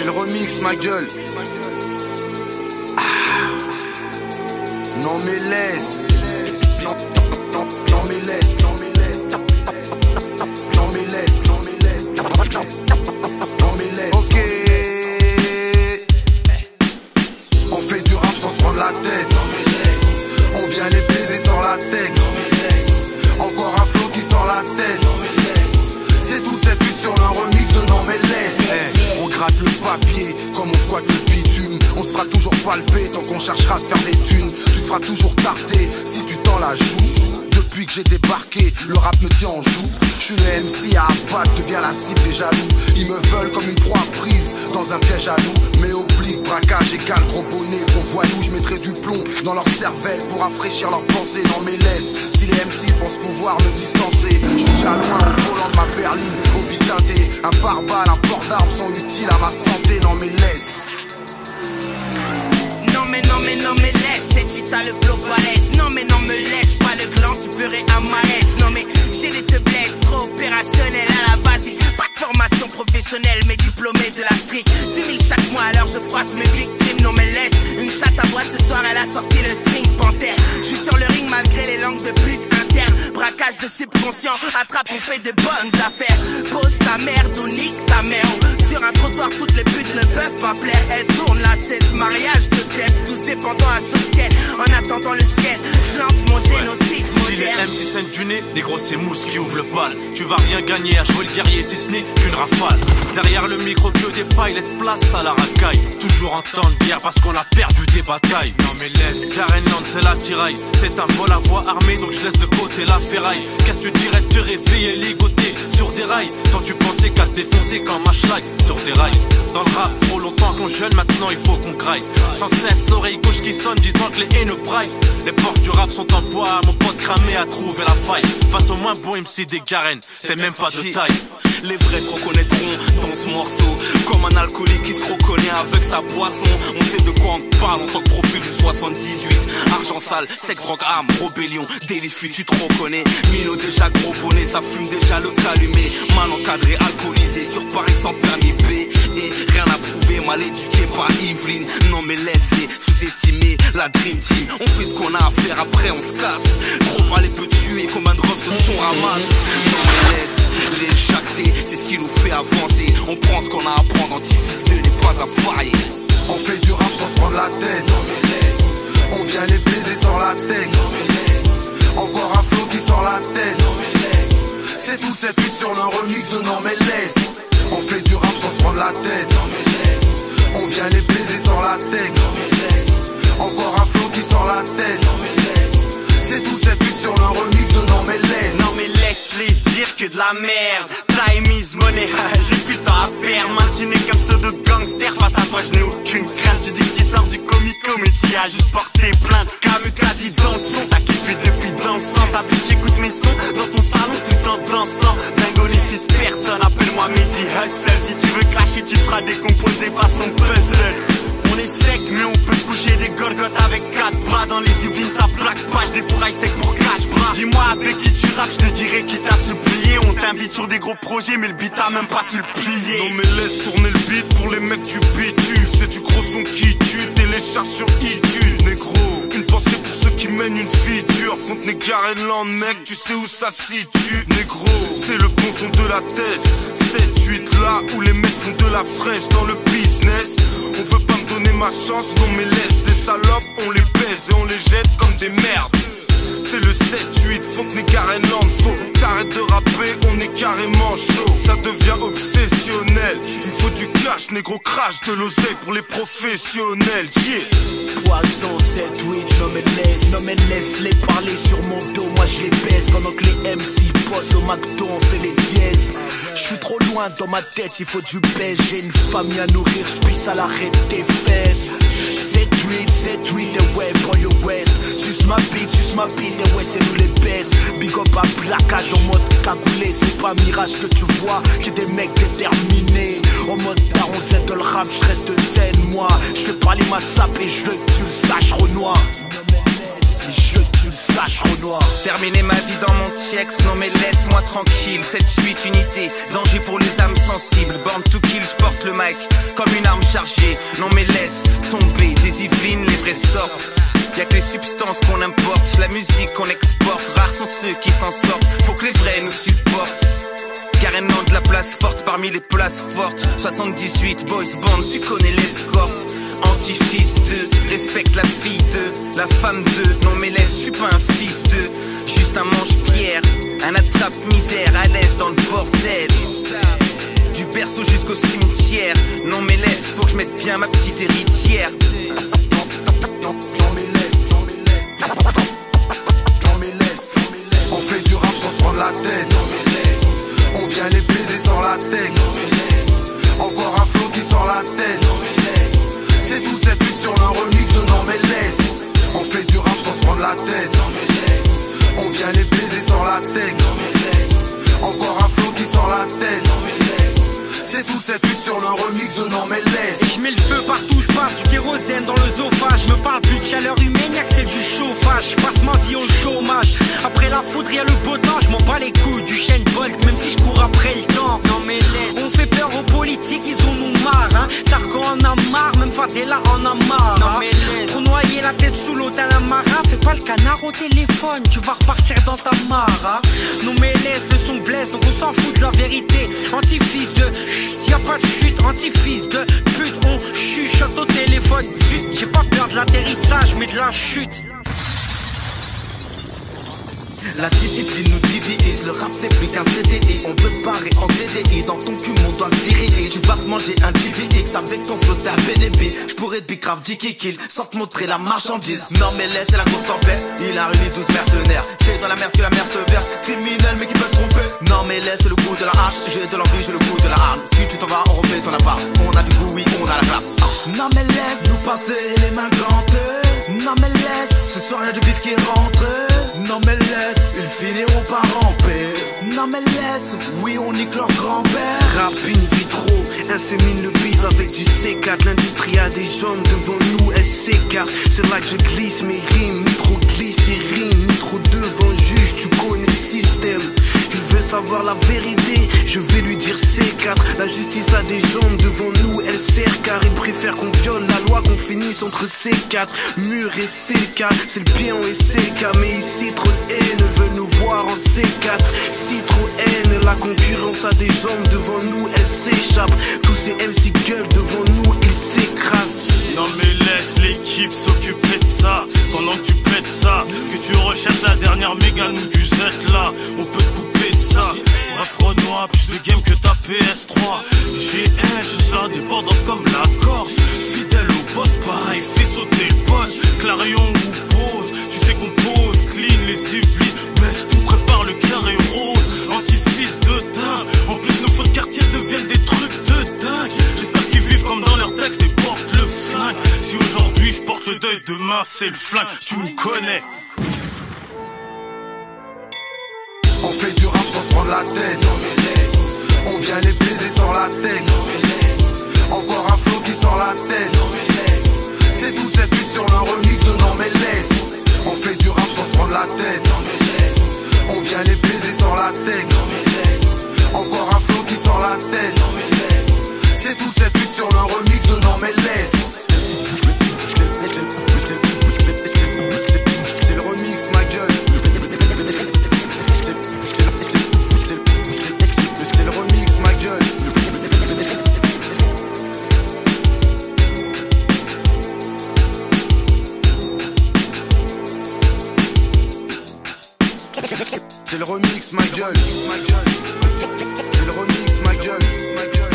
J'ai le remix, ma gueule. Non mais laisse. Non mais laisse. Non mais laisse. Non mais laisse. Non mais laisse. Non mais laisse. Ok. On fait du rap sans se prendre la tête. Non mais laisse. On vient les baiser sans la tête. Non mais laisse. Encore un flow qui sent la tête. Non mais laisse. C'est tout cette lutte sur le remix de Non mais laisse. On gratte le papier comme on squatte le bitume. On se fera toujours palper tant qu'on cherchera à se faire des thunes. Tu te feras toujours tarter si tu t'en la joues. Depuis que j'ai débarqué, le rap me tient en joue. Je suis le MC à abattre, deviens la cible des jaloux. Ils me veulent comme une proie prise dans un piège à loup. Mais oblique, braquage égale gros bonnet, gros voyou. Je mettrai du plomb dans leur cervelle pour rafraîchir leurs pensées. Non mais laisse, si les MC pensent pouvoir me distancer, je suis déjà loin au volant de ma berline, au vide teinté. Un pare-balles, un port d'armes sont utiles à ma santé. Non mais laisse. Non mais laisse, cette suite à le flow balèze. Non mais me lèche pas le gland, tu ferais un malaise. Non mais j'ai des te blesses, trop opérationnel à la base. Pas de formation professionnelle, mais diplômé de la street. 10 000 chaque mois alors je froisse mes victimes. Non mais laisse, une chatte à bois ce soir, elle a sorti le string panthère. Je suis sur le ring malgré les langues de pute internes. Braquage de subconscient, attrape on fait de bonnes affaires. Pose ta merde ou nique ta mère. Sur un trottoir toutes les putes ne peuvent pas plaire. Elles tournent la 16, mariage de tête. Tous dépendants à chose qu'elle. En attendant le ciel, je lance mon génocide moderne. Si les MC saignent du nez, les gros c'est mousse qui ouvre le bal. Tu vas rien gagner à jouer le guerrier si ce n'est qu'une rafale. Derrière le micro que des pailles laisse place à la racaille. Toujours en temps de guerre parce qu'on a perdu des batailles. Non mais laisse, Karen Land c'est la tiraille. C'est un vol à voix armée donc je laisse de côté la ferraille. Qu'est-ce que tu dirais de te réveiller ligoté sur des rails? Tant tu pensais qu'à te défoncer quand match-like sur des rails. Dans le rap, trop longtemps qu'on jeûne, maintenant il faut qu'on graille. Sans cesse l'oreille gauche qui sonne disant que les haineux braillent. Les portes du rap sont en bois, mon pote cramé a trouvé la faille. Face au moins bon MC des Garen, t'es même pas de taille. Les vrais se reconnaîtront dans ce morceau. Comme un alcoolique qui se reconnaît avec sa boisson. On sait de quoi on parle en tant que profil du 78. Argent sale, sexe, drogue, arme, rébellion, délit, tu te reconnais. Mino déjà gros bonnet, ça fume déjà le calumet. Mal encadré, alcoolisé, sur Paris sans permis B. Et rien à prouver, mal éduqué par Yveline. Non mais laisse-les sous-estimer la Dream Team. On fait ce qu'on a à faire, après on se casse. Trop pas les peut tuer, comme un drop ce son ramasse. Non mais laisse les jacter, c'est ce qui nous fait avancer. On prend ce qu'on a à prendre, anti-fils de n'est pas à varier. On fait du rap sans se prendre la tête. Non mais laisse. On vient les baiser sans la tête. Non mais laisse. Encore un flow qui sent la tête. Non mais laisse. C'est tout cette lutte sur le remix de Non mais laisse. On fait du rap sans se prendre la tête. Non mais laisse. On vient les baiser sans la tête. Non mais laisse. Encore un flow qui sent la tête. Non mais laisse. C'est tout cette lutte sur le remix de Non mais laisse. Non mais laisse-les dire que de la merde. Time is money, j'ai plus de temps à perdre. Maintenir comme ceux de gangster, face à toi je n'ai aucune crainte. Tu dis que tu sors du comico mais tu as juste porté plainte. Kamikaze dans le son, t'as kiffé depuis dansant. T'as vu j'écoute mes sons dans ton salon tout en dansant. Dingoli 6 personnes, appelle-moi Mehdi Hustle. Si tu veux clasher tu te feras décomposer façon puzzle. On est sec mais on peut coucher des gorgottes avec 4 bras. Dans les Yvelines ça plaque pas, des fourrailles secs pour crash bras. Dis-moi avec qui tu rappes, je te dirai qui t'a supplié. On t'invite sur des gros projets mais le beat a même pas su le plier. Non mais laisse tourner le beat pour les mecs du bitume. C'est du gros son qui tue, télécharge sur iTunes. Négro, une pensée pour ceux qui mènent une vie dure. Fontenay Garenland mec, tu sais où ça situe. Négro, c'est le bon son de la tête. 7-8 là où les mecs font de la fraîche dans le business. On veut pas me donner ma chance, non mais laisse. Les salopes on les baise et on les jette comme des merdes. C'est le 7-8, Fontenay Garenland. Faut t'arrêtes de rapper, on est carrément chaud. Ça devient obsessionnel. Il me faut du cash, négro crash de l'oseille pour les professionnels. Yeah. Poisson 7-8, non mais laisse-les parler sur mon dos, moi je les baisse. Pendant que les MC posent au McDo, on fait les dièses. J'suis trop loin dans ma tête, il faut du baisse. J'ai une famille à nourrir, j'pisse à l'arrêt des fesses. 7-8, et ouais, banlieue ouest. Suce ma bite, et ouais, c'est nous les baisses. Big up à plaquage en mode cagoulé. C'est pas mirage que tu vois, que des mecs déterminés. En mode daron Z de le rap, j'reste zen, moi. J'fais parler ma sape et je veux que tu le saches, Renoir. Je veux que tu le saches, Renoir. Terminer ma vie dans mon TX, non mais laisse-moi tranquille. 7-8 unités, danger pour les âmes sensibles. Born to kill, j'porte le mic. comme une arme chargée. Non mais laisse tomber des Yvelines, les vrais sortent. Y'a que les substances qu'on importe, la musique qu'on exporte. Rares sont ceux qui s'en sortent, faut que les vrais nous supportent. Carrément de la place forte parmi les places fortes. 78 boys band, tu connais l'escorte. Anti-fils de, respecte la fille de, la femme de. Non mais laisse, je suis pas un fils de, juste un manche-pierre, un attrape-misère à l'aise dans le bordel. Du berceau jusqu'au cimetière. Non mais laisse, faut que je mette bien ma petite héritière. On fait du rap sans se prendre la tête. On vient les baiser sans la tête. Encore un flow qui sort la tête. C'est tout cette lutte sur le remix de Non mais laisse. On fait du rap sans se prendre la tête. On vient les baiser sans la tête. Encore un flow qui sort la tête. C'est tout cette lutte sur le remix de Non mais laisse. Et je mets le feu partout, je passe du kérosène dans l'œsophage. Je me parle plus de chaleur humaine, y'a que celle du chauffage. Je passe ma vie au chômage. Après la foudre y'a le beau temps, je m'en bats les couilles du Usain Bolt, même si je cours après le temps. Non mais laisse. On fait peur aux politiques, ils ont nous marre hein. Sarko en a marre, même Fadela en a marre. Non mais laisse. Pour noyer la tête sous l'eau d'un marin, fais pas le canard au téléphone, tu vas repartir dans ta mare hein. Non mais laisse, le son blesse, donc on s'en fout de la vérité. Anti-fils de chut, y'a pas de chute, anti-fils de pute, on chuchote au téléphone. Zut, j'ai pas peur de l'atterrissage, mais de la chute. La discipline nous divise, le rap n'est plus qu'un CDI. On peut se barrer en DDI, dans ton cul mon doigt serré. Tu vas te manger un DVX avec ton flot d'un BNB. J'pourrais te bicrave Dicky Kill sans te montrer la marchandise. Non mais laisse, c'est la grosse tempête, il a réuni 12 mercenaires. C'est dans la merde que la mer se verse, criminel mais qui peut se tromper. Non mais laisse le goût de la hache, j'ai de l'envie, j'ai le goût de la arme. Si tu t'en vas, on refait ton appart, on a du goût, oui, on a la classe. Non mais laisse nous passer les mains grandes. Non mais laisse, ce soir y'a du bif qui rentre. Non mais laisse, ils finiront par ramper. Non mais laisse, oui on nique leur grand-père. Rap in vitro, insémine le bise avec du C4. L'industrie a des jambes devant nous, elle s'écarte. C'est là que je glisse mes rimes, ni trop glycérine, ni trop devant le juge, tu connais le système. Il veut savoir la vérité, je vais lui dire C4. La justice a des jambes devant nous, elle sert car il préfère qu'on viole la loi, qu'on finisse entre C4, mur et C4. C'est le bien et CK, mais ici trop de haine veut nous voir en C4. Si trop haine, la concurrence a des jambes devant nous, elle s'échappe. Tous ces MC gueulent devant nous, ils s'écrasent. Non mais laisse l'équipe s'occuper de ça. Pendant que tu pètes ça, que tu recherches la dernière mégane ou du Z là, on peut te couper ça. Bref Renoir, plus de game que ta PS3. J'ai la dépendance comme la Corse. Fidèle au boss, pareil, fais sauter le boss. Clarion ou pose, tu sais qu'on pose. Clean les Yvelines, baisse tout, prépare le carré rose. Anti-fils de dingue, en plus nos faux de quartier deviennent des trucs de dingue. J'espère qu'ils vivent comme dans leurs textes et portent le flingue. Si aujourd'hui je porte le deuil, demain c'est le flingue, tu me connais. On fait du rap sans se prendre la tête. On vient les baiser sans la tête. Encore un flow qui sort la tête. C'est tout cette lutte sur le remix de Non mais laisse. On fait du rap sans se prendre la tête. On vient les baiser sans la tête. Encore un flow qui sort la tête. C'est tout cette lutte sur le remix de Non mais laisse. C'est le remix ma gueule. C'est le remix ma gueule. C'est le remix ma gueule. C'est le remix ma gueule.